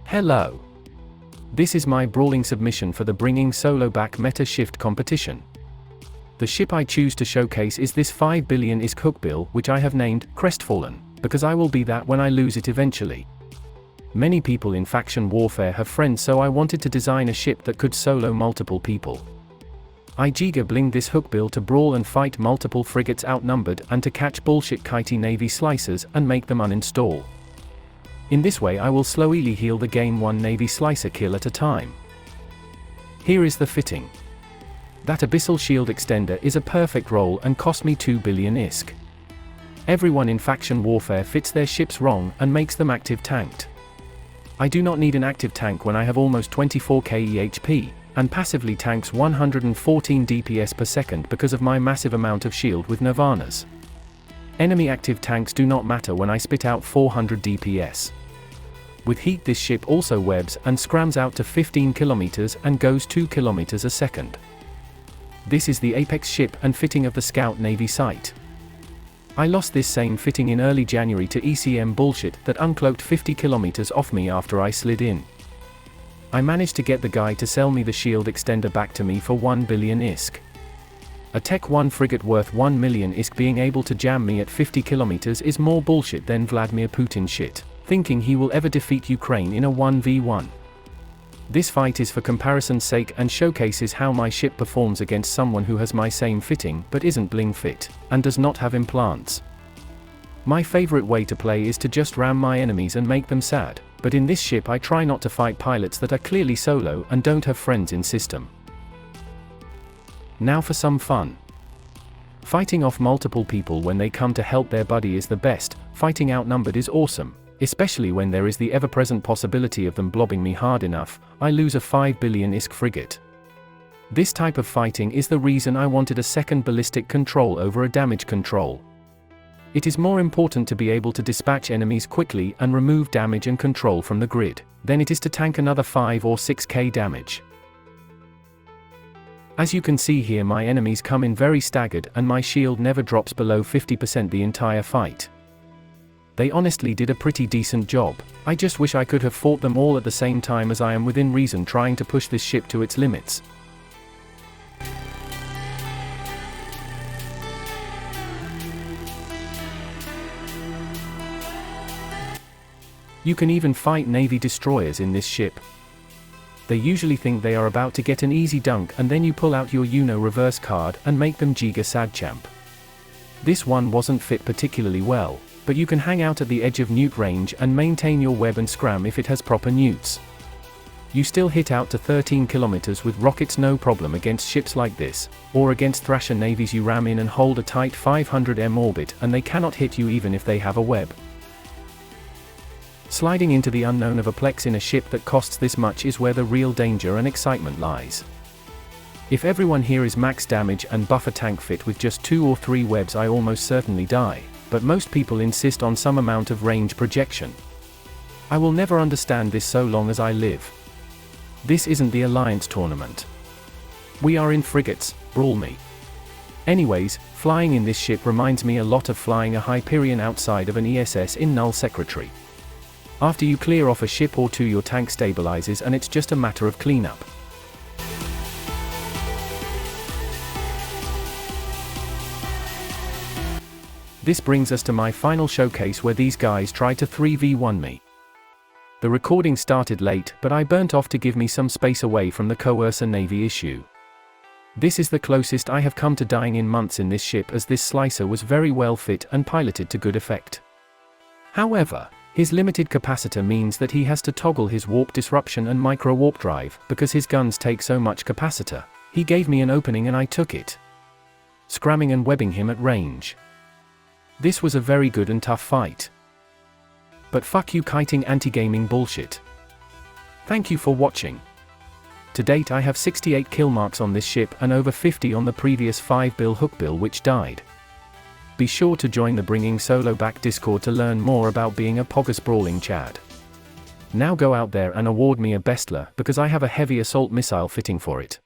Hello. This is my Brawling submission for the Bringing Solo Back Meta Shift competition. The ship I choose to showcase is this 5 billion ISK Hookbill, which I have named Crestfallen, because I will be that when I lose it eventually. Many people in faction warfare have friends, so I wanted to design a ship that could solo multiple people. I giga blinged this Hookbill to brawl and fight multiple frigates outnumbered and to catch bullshit kitey navy slicers and make them uninstall. In this way I will slowly heal the game one navy slicer kill at a time. Here is the fitting. That abyssal shield extender is a perfect roll and cost me 2 billion ISK. Everyone in faction warfare fits their ships wrong and makes them active tanked. I do not need an active tank when I have almost 24k EHP, and passively tanks 114 DPS per second because of my massive amount of shield with Nirvanas. Enemy active tanks do not matter when I spit out 400 DPS. With heat this ship also webs and scrams out to 15 km and goes 2 km a second. This is the apex ship and fitting of the Scout Navy sight. I lost this same fitting in early January to ECM bullshit that uncloaked 50 km off me after I slid in. I managed to get the guy to sell me the shield extender back to me for 1 billion ISK. A Tech 1 frigate worth 1 million ISK being able to jam me at 50 km is more bullshit than Vladimir Putin shit, thinking he will ever defeat Ukraine in a 1v1. This fight is for comparison's sake and showcases how my ship performs against someone who has my same fitting but isn't bling fit, and does not have implants. My favorite way to play is to just ram my enemies and make them sad, but in this ship I try not to fight pilots that are clearly solo and don't have friends in system. Now for some fun. Fighting off multiple people when they come to help their buddy is the best. Fighting outnumbered is awesome, especially when there is the ever-present possibility of them blobbing me hard enough, I lose a 5 billion ISK frigate. This type of fighting is the reason I wanted a second ballistic control over a damage control. It is more important to be able to dispatch enemies quickly and remove damage and control from the grid, than it is to tank another 5 or 6k damage. As you can see here, my enemies come in very staggered and my shield never drops below 50% the entire fight. They honestly did a pretty decent job. I just wish I could have fought them all at the same time, as I am within reason trying to push this ship to its limits. You can even fight Navy destroyers in this ship. They usually think they are about to get an easy dunk and then you pull out your reverse card and make them giga sad champ. This one wasn't fit particularly well, but you can hang out at the edge of newt range and maintain your web and scram if it has proper newts. You still hit out to 13 km with rockets no problem against ships like this, or against Thrasher navies you ram in and hold a tight 500m orbit and they cannot hit you even if they have a web. Sliding into the unknown of a plex in a ship that costs this much is where the real danger and excitement lies. If everyone here is max damage and buffer tank fit with just 2 or 3 webs, I almost certainly die, but most people insist on some amount of range projection. I will never understand this so long as I live. This isn't the Alliance tournament. We are in frigates, brawl me. Anyways, flying in this ship reminds me a lot of flying a Hyperion outside of an ESS in Null Secretary. After you clear off a ship or two, your tank stabilizes and it's just a matter of cleanup. This brings us to my final showcase where these guys try to 3v1 me. The recording started late, but I burnt off to give me some space away from the Coercer Navy issue. This is the closest I have come to dying in months in this ship, as this slicer was very well fit and piloted to good effect. However, his limited capacitor means that he has to toggle his warp disruption and micro warp drive, because his guns take so much capacitor. He gave me an opening and I took it, scramming and webbing him at range. This was a very good and tough fight. But fuck you kiting anti-gaming bullshit. Thank you for watching. To date I have 68 kill marks on this ship and over 50 on the previous 5 bill Hookbill which died. Be sure to join the Bringing Solo Back Discord to learn more about being a Pogus Brawling Chad. Now go out there and award me a bestler, because I have a heavy assault missile fitting for it.